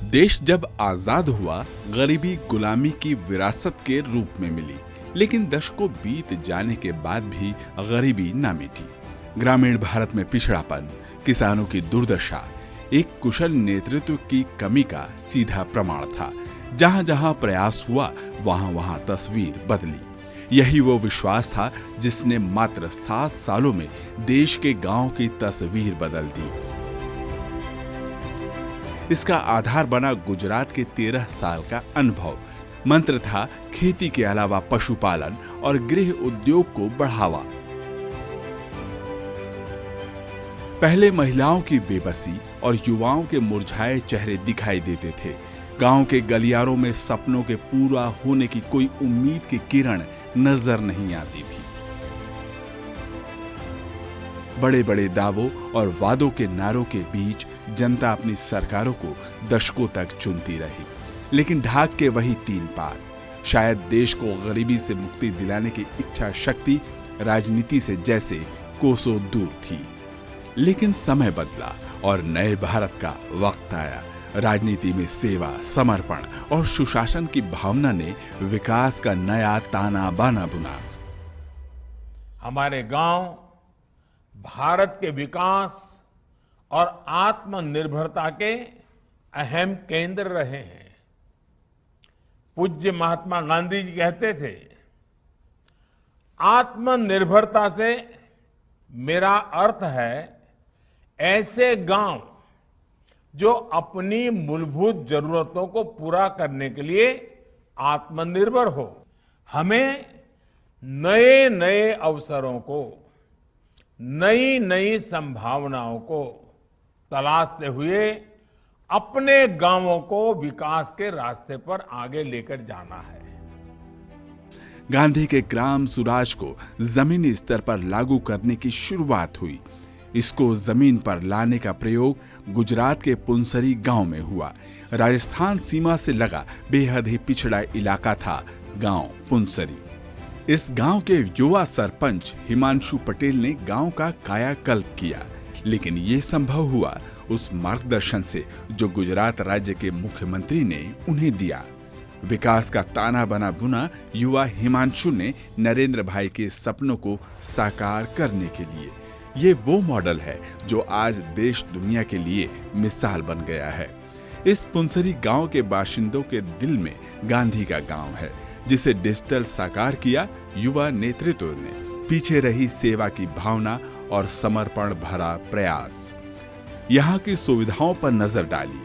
देश जब आजाद हुआ, गरीबी गुलामी की विरासत के रूप में मिली, लेकिन दशकों बीत जाने के बाद भी गरीबी ना मिटी। ग्रामीण भारत में पिछड़ापन, किसानों की दुर्दशा, एक कुशल नेतृत्व की कमी का सीधा प्रमाण था। जहां जहां प्रयास हुआ, वहां वहां तस्वीर बदली। यही वो विश्वास था जिसने मात्र 7 सालों में देश के गांव की तस्वीर बदल दी। इसका आधार बना गुजरात के 13 साल का अनुभव। मंत्र था खेती के अलावा पशुपालन और गृह उद्योग को बढ़ावा। पहले महिलाओं की बेबसी और युवाओं के मुरझाए चेहरे दिखाई देते थे। गांव के गलियारों में सपनों के पूरा होने की कोई उम्मीद की किरण नजर नहीं आती थी। बड़े बड़े दावों और वादों के नारों के बीच जनता अपनी सरकारों को दशकों तक चुनती रही, लेकिन ढाक के वही 3 पार। शायद देश को गरीबी से मुक्ति दिलाने की इच्छा शक्ति राजनीति से जैसे कोसों दूर थी। लेकिन समय बदला और नए भारत का वक्त आया। राजनीति में सेवा, समर्पण और सुशासन की भावना ने विकास का नया ताना बाना बुना। हमारे गांव भारत के विकास और आत्मनिर्भरता के अहम केंद्र रहे हैं। पूज्य महात्मा गांधी जी कहते थे, आत्मनिर्भरता से मेरा अर्थ है ऐसे गांव जो अपनी मूलभूत जरूरतों को पूरा करने के लिए आत्मनिर्भर हो। हमें नए नए अवसरों को, नई नई संभावनाओं को तलाशते हुए अपने गांवों को विकास के रास्ते पर आगे लेकर जाना है। गांधी के ग्राम सुराज को जमीनी स्तर पर लागू करने की शुरुआत हुई। इसको जमीन पर लाने का प्रयोग गुजरात के पुंसरी गांव में हुआ। राजस्थान सीमा से लगा बेहद ही पिछड़ा इलाका था गांव पुंसरी। इस गांव के युवा सरपंच हिमांशु पटेल ने गांव का कायाकल्प किया, लेकिन ये संभव हुआ उस मार्गदर्शन से जो गुजरात राज्य के मुख्यमंत्री ने उन्हें दिया। विकास का ताना बना बुना युवा हिमांशु ने नरेंद्र भाई के सपनों को साकार करने के लिए। ये वो मॉडल है जो आज देश दुनिया के लिए मिसाल बन गया है। इस पुंसरी गांव के बाशिंदों के दिल में गांधी का गांव है, जिसे डिजिटल साकार किया युवा नेतृत्व ने। पीछे रही सेवा की भावना और समर्पण भरा प्रयास। यहाँ की सुविधाओं पर नजर डाली।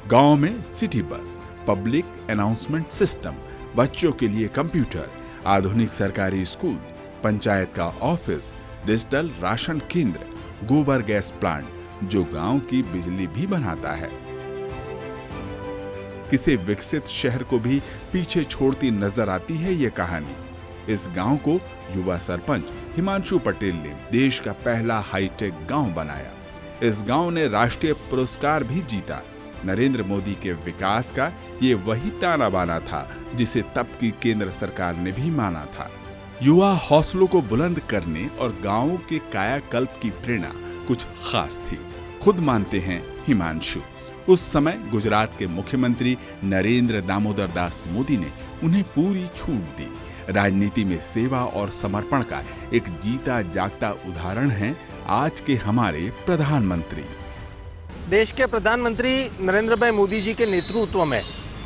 गांव में city bus, public announcement system, बच्चों के लिए कंप्यूटर, आधुनिक सरकारी स्कूल, पंचायत का ऑफिस, डिजिटल राशन केंद्र, गोबर गैस प्लांट जो गांव की बिजली भी बनाता है। किसी विकसित शहर को भी पीछे छोड़ती नजर आती है ये कहानी। इस गांव को युवा सरपंच हिमांशु पटेल ने देश का पहला हाईटेक गांव बनाया। इस गांव ने राष्ट्रीय पुरस्कार भी जीता। नरेंद्र मोदी के विकास का ये वही ताना बाना था जिसे तब की केंद्र सरकार ने भी माना था। युवा हौसलों को बुलंद करने और गांवों के कायाकल्प की प्रेरणा कुछ खास थी, खुद मानते हैं हिमांशु। उस समय गुजरात के मुख्यमंत्री नरेंद्र दामोदर दास मोदी ने उन्हें पूरी छूट दी। राजनीति में सेवा और समर्पण का एक जीता जागता उदाहरण है आज के हमारे प्रधानमंत्री। देश के प्रधानमंत्री नरेंद्र भाई मोदी जी के नेतृत्व में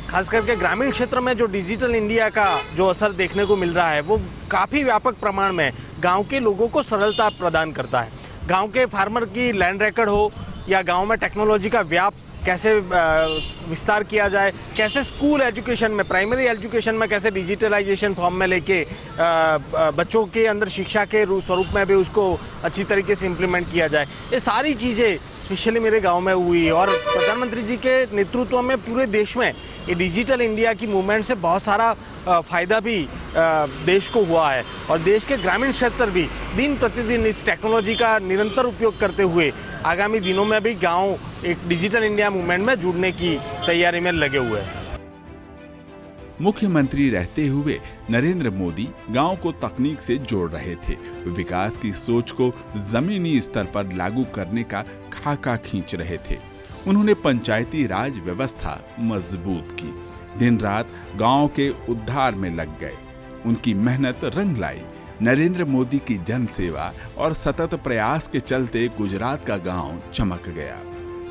खास करके ग्रामीण क्षेत्र में जो डिजिटल इंडिया का जो असर देखने को मिल रहा है, वो काफ़ी व्यापक प्रमाण में गांव के लोगों को सरलता प्रदान करता है। गांव के फार्मर की लैंड रिकॉर्ड हो या गांव में टेक्नोलॉजी का व्याप कैसे विस्तार किया जाए, कैसे स्कूल एजुकेशन में, प्राइमरी एजुकेशन में कैसे डिजिटलाइजेशन फॉर्म में लेके बच्चों के अंदर शिक्षा के स्वरूप में भी उसको अच्छी तरीके से इम्प्लीमेंट किया जाए, ये सारी चीज़ें स्पेशली मेरे गांव में हुई। और प्रधानमंत्री जी के नेतृत्व में पूरे देश में ये डिजिटल इंडिया की मूवमेंट से बहुत सारा फायदा भी देश को हुआ है। और देश के ग्रामीण क्षेत्र भी दिन प्रतिदिन इस टेक्नोलॉजी का निरंतर उपयोग करते हुए आगामी दिनों में भी गांव एक डिजिटल इंडिया मूवमेंट में जुड़ने की तैयारी में लगे हुए हैं। मुख्यमंत्री रहते हुए नरेंद्र मोदी गांव को तकनीक से जोड़ रहे थे। विकास की सोच को जमीनी स्तर पर लागू करने का खाका खींच रहे थे। उन्होंने पंचायती राज व्यवस्था मजबूत की, दिन रात गांव के उद्धार में लग गए। उनकी मेहनत रंग लाई। नरेंद्र मोदी की जन सेवा और सतत प्रयास के चलते गुजरात का गांव चमक गया।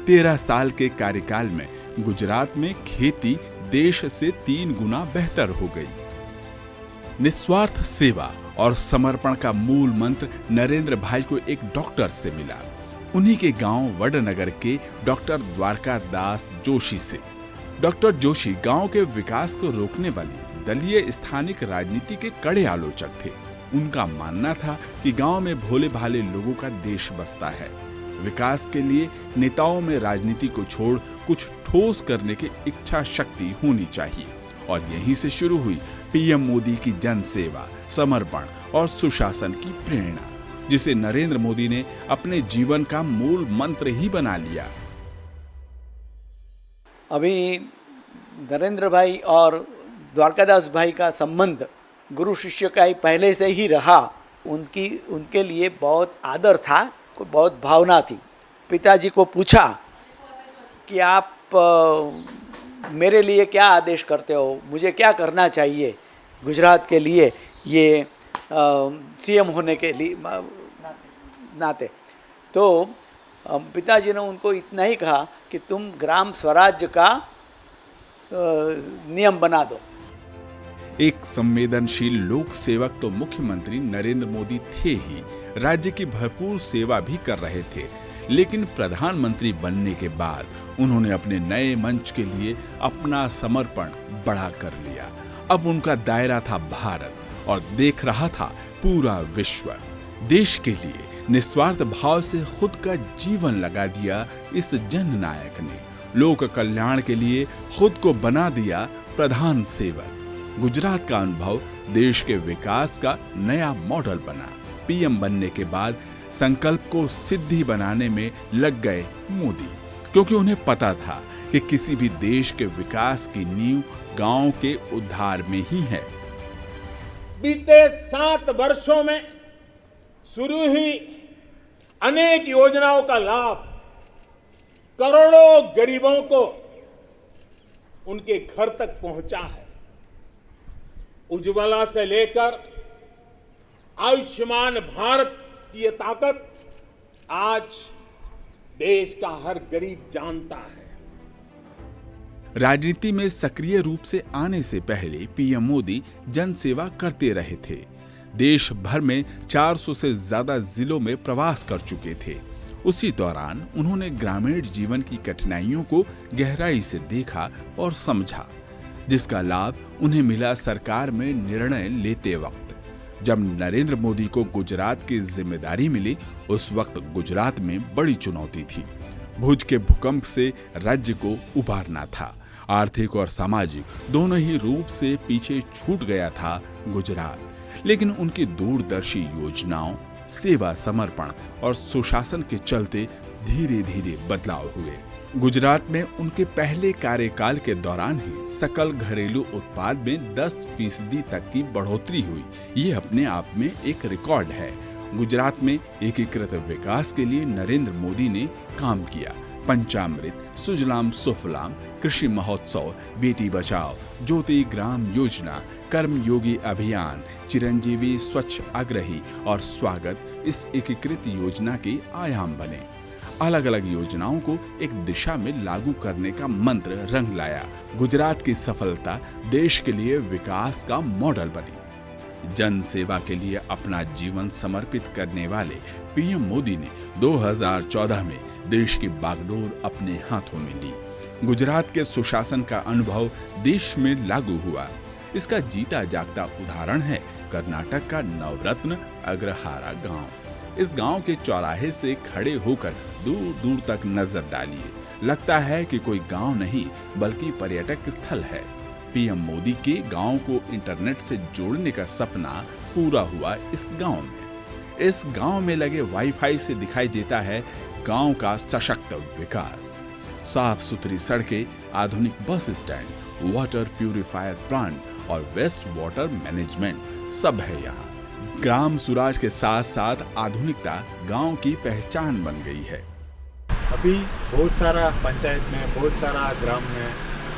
13 साल के कार्यकाल में गुजरात में खेती देश से 3 गुना बेहतर हो गई। निस्वार्थ सेवा और समर्पण का मूल मंत्र नरेंद्र भाई को एक डॉक्टर से मिला। उन्हीं के गांव वडनगर के डॉक्टर द्वारकादास जोशी से। डॉक्टर जोशी गांव के विकास को रोकने वाली दलीय स्थानिक राजनीति के कड़े आलोचक थे। उनका मानना था कि गांव में भोले भाले लोगों का देश बसता है। विकास के लिए नेताओं में राजनीति को छोड़ कुछ ठोस करने की इच्छा शक्ति होनी चाहिए। और यहीं से शुरू हुई पीएम मोदी की जन सेवा, समर्पण और सुशासन की प्रेरणा, जिसे नरेंद्र मोदी ने अपने जीवन का मूल मंत्र ही बना लिया। अभी नरेंद्र भाई और द्वारकादास भाई का संबंध गुरु शिष्य का ही पहले से ही रहा। उनके लिए बहुत आदर था, बहुत भावना थी। पिताजी को पूछा कि आप मेरे लिए क्या आदेश करते हो, मुझे क्या करना चाहिए गुजरात के लिए, ये सीएम होने के लिए नाते। तो पिताजी ने उनको इतना ही कहा कि तुम ग्राम स्वराज्य का नियम बना दो। एक संवेदनशील लोक सेवक तो मुख्यमंत्री नरेंद्र मोदी थे ही, राज्य की भरपूर सेवा भी कर रहे थे। लेकिन प्रधानमंत्री बनने के बाद उन्होंने अपने नए मंच के लिए अपना समर्पण बढ़ा कर लिया। अब उनका दायरा था भारत और देख रहा था पूरा विश्व। देश के लिए निस्वार्थ भाव से खुद का जीवन लगा दिया इस जननायक ने। लोक कल्याण के लिए खुद को बना दिया प्रधान सेवक। गुजरात का अनुभव देश के विकास का नया मॉडल बना। पीएम बनने के बाद संकल्प को सिद्धि बनाने में लग गए मोदी, क्योंकि उन्हें पता था कि किसी भी देश के विकास की नींव गांव के उद्धार में ही है। बीते 7 वर्षों में शुरू हुई अनेक योजनाओं का लाभ करोड़ों गरीबों को उनके घर तक पहुंचा है। उज्ज्वला से लेकर आयुष्मान भारत की ये ताकत आज देश का हर गरीब जानता है। राजनीति में सक्रिय रूप से आने से पहले पीएम मोदी जन सेवा करते रहे थे। देश भर में 400 से ज्यादा जिलों में प्रवास कर चुके थे। उसी दौरान उन्होंने ग्रामीण जीवन की कठिनाइयों को गहराई से देखा और समझा, जिसका लाभ उन्हें मिला सरकार में निर्णय लेते वक्त। जब नरेंद्र मोदी को गुजरात की जिम्मेदारी मिली, उस वक्त गुजरात में बड़ी चुनौती थी। भुज के भूकंप से राज्य को उबारना था। आर्थिक और सामाजिक दोनों ही रूप से पीछे छूट गया था गुजरात। लेकिन उनकी दूरदर्शी योजनाओं, सेवा, समर्पण और सुशासन के चलते धीरे धीरे बदलाव हुए। गुजरात में उनके पहले कार्यकाल के दौरान ही सकल घरेलू उत्पाद में 10% तक की बढ़ोतरी हुई। ये अपने आप में एक रिकॉर्ड है। गुजरात में एकीकृत विकास के लिए नरेंद्र मोदी ने काम किया। पंचामृत, सुजलाम सुफलाम, कृषि महोत्सव, बेटी बचाओ, ज्योति ग्राम योजना, कर्मयोगी अभियान, चिरंजीवी स्वच्छ आग्रही और स्वागत इस एकीकृत योजना के आयाम बने। अलग अलग योजनाओं को एक दिशा में लागू करने का मंत्र रंग लाया। गुजरात की सफलता देश के लिए विकास का मॉडल बनी। जन सेवा के लिए अपना जीवन समर्पित करने वाले पीएम मोदी ने 2014 में देश की बागडोर अपने हाथों में ली। गुजरात के सुशासन का अनुभव देश में लागू हुआ। इसका जीता जागता उदाहरण है कर्नाटक का नवरत्न अग्रहारा गांव। इस गांव के चौराहे से खड़े होकर दूर दूर तक नजर डालिए, लगता है कि कोई गांव नहीं बल्कि पर्यटक स्थल है। पीएम मोदी के गांव को इंटरनेट से जोड़ने का सपना पूरा हुआ इस गांव में। इस गांव में लगे वाईफाई से दिखाई देता है गांव का सशक्त विकास। साफ सुथरी सड़कें, आधुनिक bus stand, water purifier plant और वेस्ट वाटर मैनेजमेंट सब है यहाँ। ग्राम सुराज के साथ साथ आधुनिकता गांव की पहचान बन गई है। अभी बहुत सारा पंचायत में, बहुत सारा ग्राम में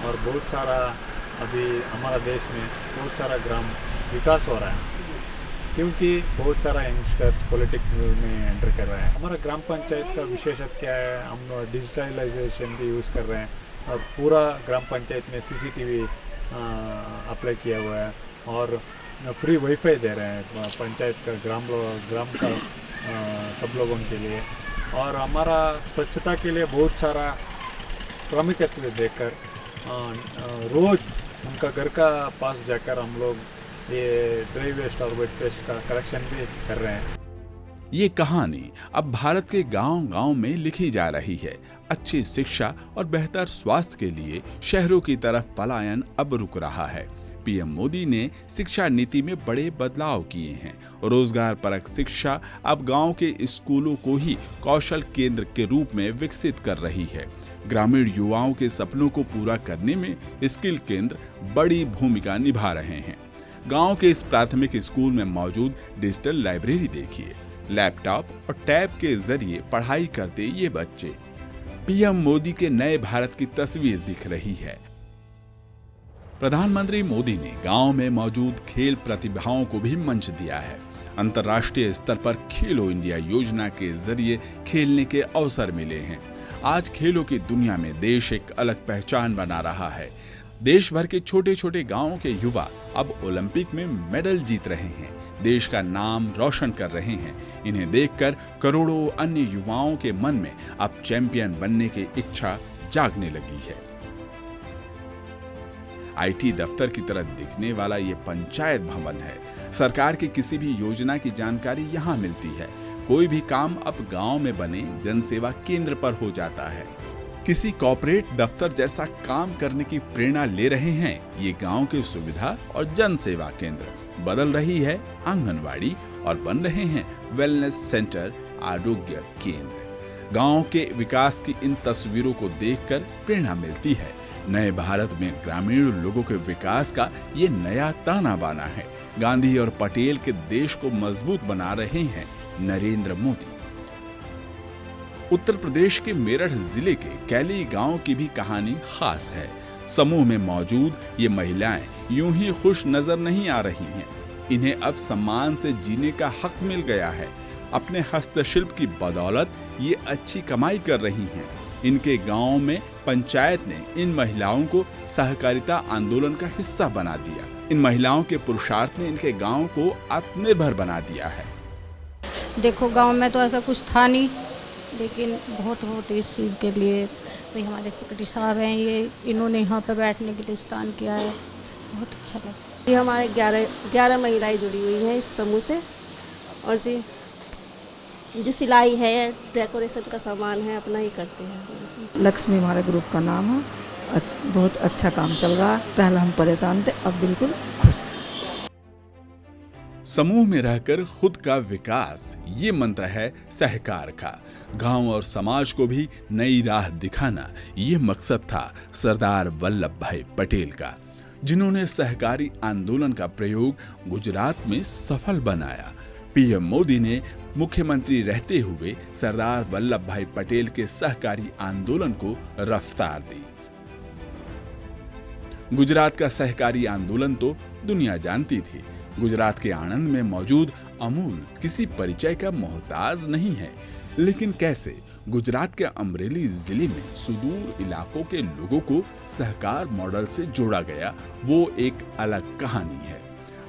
और बहुत सारा अभी हमारा देश में बहुत सारा ग्राम विकास हो रहा है, क्योंकि बहुत सारा यंगस्टर्स पॉलिटिक्स में एंटर कर रहे हैं। हमारा ग्राम पंचायत का विशेषत्व क्या है, हम डिजिटलाइजेशन भी यूज़ कर रहे हैं और पूरा ग्राम पंचायत में सीसीटीवी अप्लाई किया हुआ है और फ्री वाईफाई दे रहे हैं पंचायत का ग्राम का सब लोगों के लिए। और हमारा स्वच्छता के लिए बहुत सारा प्रामुख्यता देकर रोज उनका घर का पास जाकर हम लोग ये ड्राई वेस्ट और वेट वेस्ट का कलेक्शन भी कर रहे हैं। ये कहानी अब भारत के गांव-गांव में लिखी जा रही है। अच्छी शिक्षा और बेहतर स्वास्थ्य के लिए शहरों की तरफ पलायन अब रुक रहा है। पीएम मोदी ने शिक्षा नीति में बड़े बदलाव किए हैं। रोजगार परक शिक्षा अब गांव के स्कूलों को ही कौशल केंद्र के रूप में विकसित कर रही है। ग्रामीण युवाओं के सपनों को पूरा करने में स्किल केंद्र बड़ी भूमिका निभा रहे हैं। गांव के इस प्राथमिक स्कूल में मौजूद डिजिटल लाइब्रेरी देखिए। लैपटॉप और टैब के जरिए पढ़ाई करते ये बच्चे। पीएम मोदी के नए भारत की तस्वीर दिख रही है। प्रधानमंत्री मोदी ने गांव में मौजूद खेल प्रतिभाओं को भी मंच दिया है। अंतर्राष्ट्रीय स्तर पर खेलो इंडिया योजना के जरिए खेलने के अवसर मिले हैं। आज खेलों की दुनिया में देश एक अलग पहचान बना रहा है। देश भर के छोटे छोटे गांवों के युवा अब ओलंपिक में मेडल जीत रहे हैं, देश का नाम रोशन कर रहे हैं। इन्हें देखकर करोड़ों अन्य युवाओं के मन में अब चैंपियन बनने की इच्छा जागने लगी है। आईटी दफ्तर की तरह दिखने वाला ये पंचायत भवन है। सरकार की किसी भी योजना की जानकारी यहाँ मिलती है। कोई भी काम अब गांव में बने जनसेवा केंद्र पर हो जाता है। किसी कॉर्पोरेट दफ्तर जैसा काम करने की प्रेरणा ले रहे हैं ये गांव के सुविधा और जन सेवा केंद्र। बदल रही है आंगनवाड़ी और बन रहे हैं वेलनेस सेंटर, आरोग्य केंद्र। गांव के विकास की इन तस्वीरों को देखकर प्रेरणा मिलती है। नए भारत में ग्रामीण लोगों के विकास का ये नया ताना बाना है। गांधी और पटेल के देश को मजबूत बना रहे हैं नरेंद्र मोदी। उत्तर प्रदेश के मेरठ जिले के कैली गांव की भी कहानी खास है। समूह में मौजूद ये महिलाएं यूं ही खुश नजर नहीं आ रही हैं। इन्हें अब सम्मान से जीने का हक मिल गया है। अपने हस्तशिल्प की बदौलत ये अच्छी कमाई कर रही हैं। इनके गांव में पंचायत ने इन महिलाओं को सहकारिता आंदोलन का हिस्सा बना दिया। इन महिलाओं के पुरुषार्थ ने इनके गांव को आत्मनिर्भर बना दिया है। देखो गांव में तो ऐसा कुछ था नहीं, लेकिन बहुत इस चीज़ के लिए भाई हमारे सेक्रेटरी साहब हैं, ये इन्होंने यहाँ पे बैठने के लिए स्थान किया है। बहुत अच्छा लगा। ये हमारे 11 महिलाएं जुड़ी हुई हैं इस समूह से। और जी जो सिलाई है, डेकोरेशन का सामान है, अपना ही करते हैं। लक्ष्मी हमारे ग्रुप का नाम है। बहुत अच्छा काम चल रहा है। पहले हम परेशान थे, अब बिल्कुल खुश हैं। समूह में रहकर खुद का विकास, ये मंत्र है सहकार का। गांव और समाज को भी नई राह दिखाना, ये मकसद था सरदार वल्लभ भाई पटेल का, जिन्होंने सहकारी आंदोलन का प्रयोग गुजरात में सफल बनाया। पीएम मोदी ने मुख्यमंत्री रहते हुए सरदार वल्लभ भाई पटेल के सहकारी आंदोलन को रफ्तार दी। गुजरात का सहकारी आंदोलन तो दुनिया जानती थी। गुजरात के आणंद में मौजूद अमूल किसी परिचय का मोहताज नहीं है, लेकिन कैसे गुजरात के अमरेली जिले में सुदूर इलाकों के लोगों को सहकार मॉडल से जोड़ा गया, वो एक अलग कहानी है।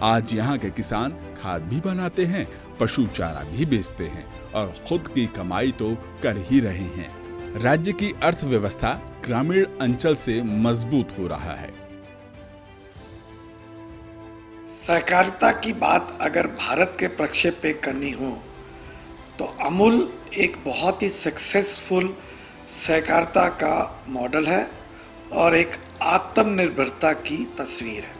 आज यहाँ के किसान खाद भी बनाते हैं, पशु चारा भी बेचते हैं और खुद की कमाई तो कर ही रहे हैं। राज्य की अर्थव्यवस्था ग्रामीण अंचल से मजबूत हो रहा है। सहकारिता की बात अगर भारत के प्रक्षेप पे करनी हो तो अमूल एक बहुत ही सक्सेसफुल सहकारिता का मॉडल है और एक आत्मनिर्भरता की तस्वीर है।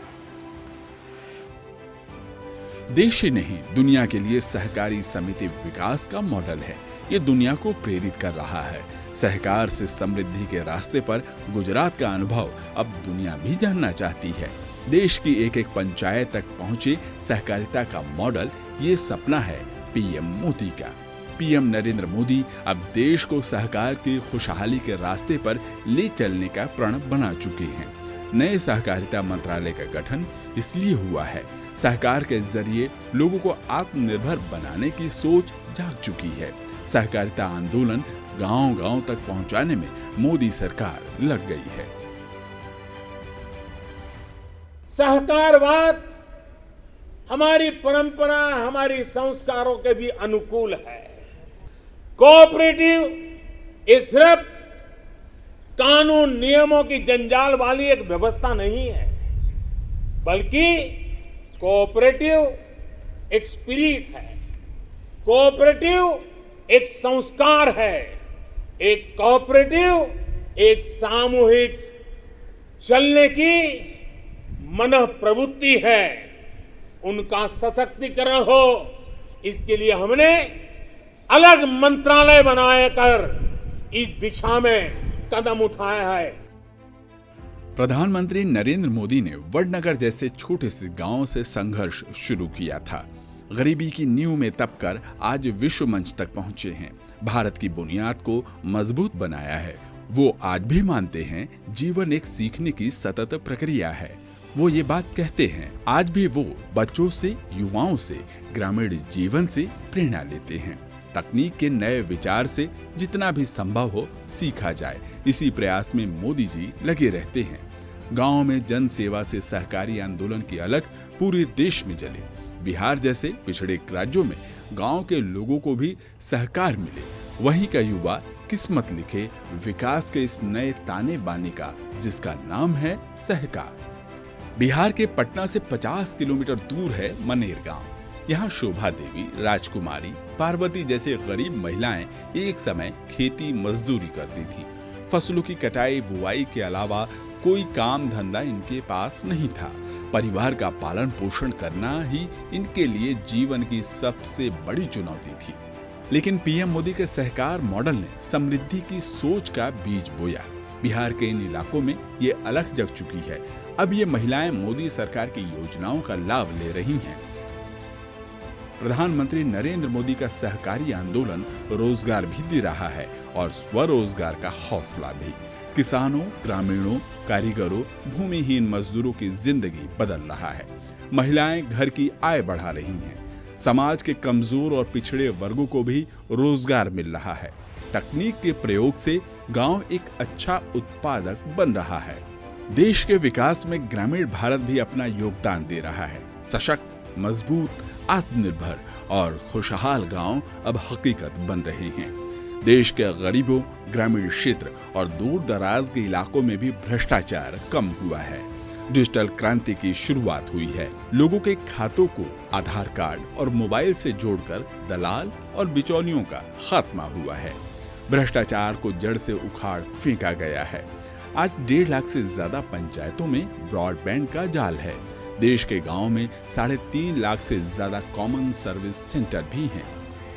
देश ही नहीं, दुनिया के लिए सहकारी समिति विकास का मॉडल है। ये दुनिया को प्रेरित कर रहा है। सहकार से समृद्धि के रास्ते पर गुजरात का अनुभव अब दुनिया भी जानना चाहती है। देश की एक एक पंचायत तक पहुंचे सहकारिता का मॉडल, ये सपना है पीएम मोदी का। पीएम नरेंद्र मोदी अब देश को सहकार की खुशहाली के रास्ते पर ले चलने का प्रण बना चुके हैं। नए सहकारिता मंत्रालय का गठन इसलिए हुआ है, सहकार के जरिए लोगों को आत्मनिर्भर बनाने की सोच जाग चुकी है। सहकारिता आंदोलन गांव-गांव तक पहुंचाने में मोदी सरकार लग गई है। सहकारवाद हमारी परंपरा, हमारी संस्कारों के भी अनुकूल है। कोऑपरेटिव ये सिर्फ कानून नियमों की जंजाल वाली एक व्यवस्था नहीं है, बल्कि कोऑपरेटिव एक स्पिरिट है, कोऑपरेटिव एक संस्कार है, एक कोऑपरेटिव एक सामूहिक चलने की मन प्रवृत्ति है। उनका सशक्तिकरण हो, इसके लिए हमने अलग मंत्रालय बनाकर इस दिशा में कदम उठाया है। प्रधानमंत्री नरेंद्र मोदी ने वडनगर जैसे छोटे से गांव से संघर्ष शुरू किया था। गरीबी की नींव में तपकर आज विश्व मंच तक पहुंचे हैं। भारत की बुनियाद को मजबूत बनाया है। वो आज भी मानते हैं जीवन एक सीखने की सतत प्रक्रिया है। वो ये बात कहते हैं, आज भी वो बच्चों से, युवाओं से, ग्रामीण जीवन से प्रेरणा लेते हैं। तकनीक के नए विचार से जितना भी संभव हो सीखा जाए, इसी प्रयास में मोदी जी लगे रहते हैं। गांव में जन सेवा से सहकारी आंदोलन की अलग पूरे देश में जले। बिहार जैसे पिछड़े राज्यों में गांव के लोगों को भी सहकार मिले। वहीं का युवा किस्मत लिखे विकास के इस नए ताने बाने का, जिसका नाम है सहकार। बिहार के पटना से 50 किलोमीटर दूर है मनेर गांव। यहाँ शोभा देवी, राजकुमारी, पार्वती जैसे गरीब महिलाएं एक समय खेती मजदूरी करती थी। फसलों की कटाई बुआई के अलावा कोई काम धंधा इनके पास नहीं था। परिवार का पालन पोषण करना ही इनके लिए जीवन की सबसे बड़ी चुनौती थी। लेकिन पीएम मोदी के सहकार मॉडल ने समृद्धि की सोच का बीज बोया। बिहार के इन इलाकों में ये अलख जग चुकी है। अब ये महिलाएं मोदी सरकार की योजनाओं का लाभ ले रही हैं। प्रधानमंत्री नरेंद्र मोदी का सहकारी आंदोलन रोजगार भी दे रहा है और स्वरोजगार का हौसला भी। किसानों, ग्रामीणों, कारीगरों, भूमिहीन मजदूरों की जिंदगी बदल रहा है। महिलाएं घर की आय बढ़ा रही हैं। समाज के कमजोर और पिछड़े वर्गों को भी रोजगार मिल रहा है। तकनीक के प्रयोग से गांव एक अच्छा उत्पादक बन रहा है। देश के विकास में ग्रामीण भारत भी अपना योगदान दे रहा है। सशक्त, मजबूत, आत्मनिर्भर और खुशहाल गांव अब हकीकत बन रहे हैं। देश के गरीबों, ग्रामीण क्षेत्र और दूर दराज के इलाकों में भी भ्रष्टाचार कम हुआ है। डिजिटल क्रांति की शुरुआत हुई है। लोगों के खातों को आधार कार्ड और मोबाइल से जोड़कर दलाल और बिचौलियों का खात्मा हुआ है। भ्रष्टाचार को जड़ से उखाड़ फेंका गया है। आज 1.5 लाख से ज्यादा पंचायतों में ब्रॉडबैंड का जाल है। देश के गांव में 3.5 लाख से ज्यादा कॉमन सर्विस सेंटर भी हैं।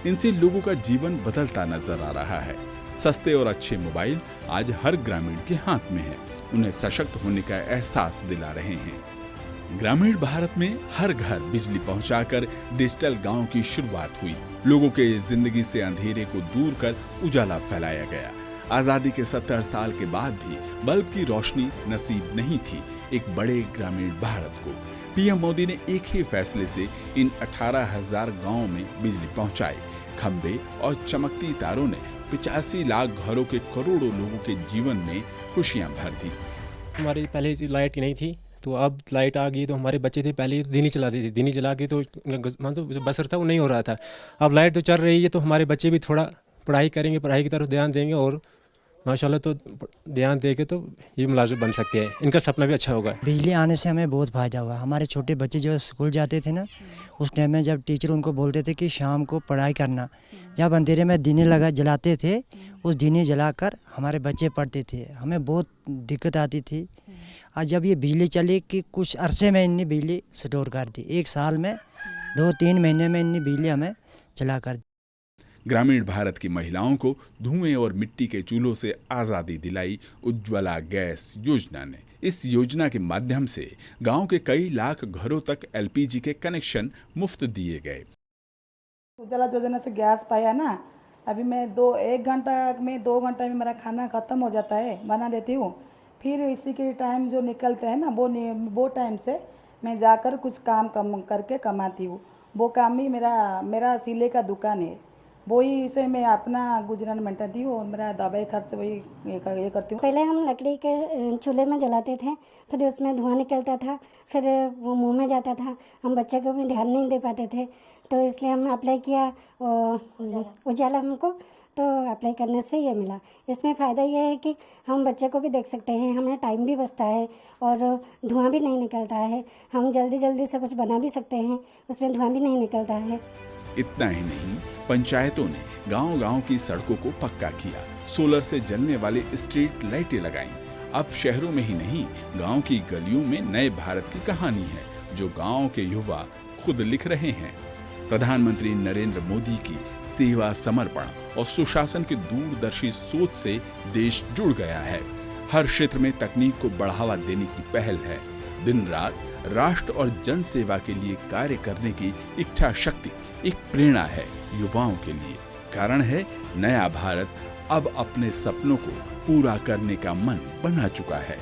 इनसे लोगों का जीवन बदलता नजर आ रहा है। सस्ते और अच्छे मोबाइल आज हर ग्रामीण के हाथ में है। उन्हें सशक्त होने का एहसास दिला रहे हैं। ग्रामीण भारत में हर घर बिजली पहुंचाकर डिजिटल गांव की शुरुआत हुई। लोगों के जिंदगी से अंधेरे को दूर कर उजाला फैलाया गया। आजादी के 70 साल के बाद भी बल्ब की रोशनी नसीब नहीं थी एक बड़े ग्रामीण भारत को। पीएम मोदी ने एक ही फैसले से इन 18,000 गांवों में बिजली पहुंचाई। खंबे और चमकती तारों ने 85 लाख घरों के करोड़ों लोगों के जीवन में खुशियां भर दी। हमारी पहले लाइट ही नहीं थी, तो अब लाइट आ गई तो हमारे बच्चे थे पहले दिन ही चलाते थे। दिन ही चला के तो जो बसर था वो नहीं हो रहा था। अब लाइट तो चल रही है तो हमारे बच्चे भी थोड़ा पढ़ाई करेंगे, पढ़ाई की तरफ ध्यान देंगे और माशाल्लाह तो ध्यान देके तो ये मुलाजिम बन सकते हैं। इनका सपना भी अच्छा होगा। बिजली आने से हमें बहुत फ़ायदा हुआ। हमारे छोटे बच्चे जो स्कूल जाते थे ना, उस टाइम में जब टीचर उनको बोलते थे कि शाम को पढ़ाई करना, जब अंधेरे में दिने जलाते थे, उस दिने जलाकर हमारे बच्चे पढ़ते थे। हमें बहुत दिक्कत आती थी। और जब ये बिजली चली कि कुछ अरसे में इन्हें बिजली स्टोर कर दी। 1 साल में 2-3 महीने में इन्हें बिजली हमें चला कर दी। ग्रामीण भारत की महिलाओं को धुएं और मिट्टी के चूल्हों से आजादी दिलाई उज्ज्वला गैस योजना ने। इस योजना के माध्यम से गांव के कई लाख घरों तक एलपीजी के कनेक्शन मुफ्त दिए गए। उजाला योजना से गैस पाया ना, अभी मैं 1 घंटा में 2 घंटा में मेरा खाना ख़त्म हो जाता है, बना देती हूँ। फिर इसी के टाइम जो निकलते हैं ना, वो टाइम से मैं जाकर कुछ काम करके कमाती हूँ। वो काम ही मेरा सिले का दुकान है, वही इसे मैं अपना गुजरान मेंटाती हूँ और मेरा दवाई खर्च वही ये करती हूँ। पहले हम लकड़ी के चूल्हे में जलाते थे, फिर उसमें धुआं निकलता था, फिर वो मुंह में जाता था, हम बच्चे को भी ध्यान नहीं दे पाते थे, तो इसलिए हमने अप्लाई किया उजाला हमको, तो अप्लाई करने से ये मिला। इसमें फ़ायदा ये है कि हम बच्चे को भी देख सकते हैं, हमारा टाइम भी बचता है और धुआं भी नहीं निकलता है, हम जल्दी से कुछ बना भी सकते हैं, उसमें धुआं भी नहीं निकलता है। इतना ही नहीं, पंचायतों ने गांव-गांव की सड़कों को पक्का किया, सोलर से जलने वाली स्ट्रीट लाइटें लगाईं। अब शहरों में ही नहीं, गांव की गलियों में नए भारत की कहानी है, जो गांव के युवा खुद लिख रहे हैं। प्रधानमंत्री नरेंद्र मोदी की सेवा, समर्पण और सुशासन की दूरदर्शी सोच से देश जुड़ गया है। हर क्षेत्र में तकनीक को बढ़ावा देने की पहल है। दिन रात राष्ट्र और जन सेवा के लिए कार्य करने की इच्छा शक्ति एक प्रेरणा है युवाओं के लिए। कारण है, नया भारत अब अपने सपनों को पूरा करने का मन बना चुका है।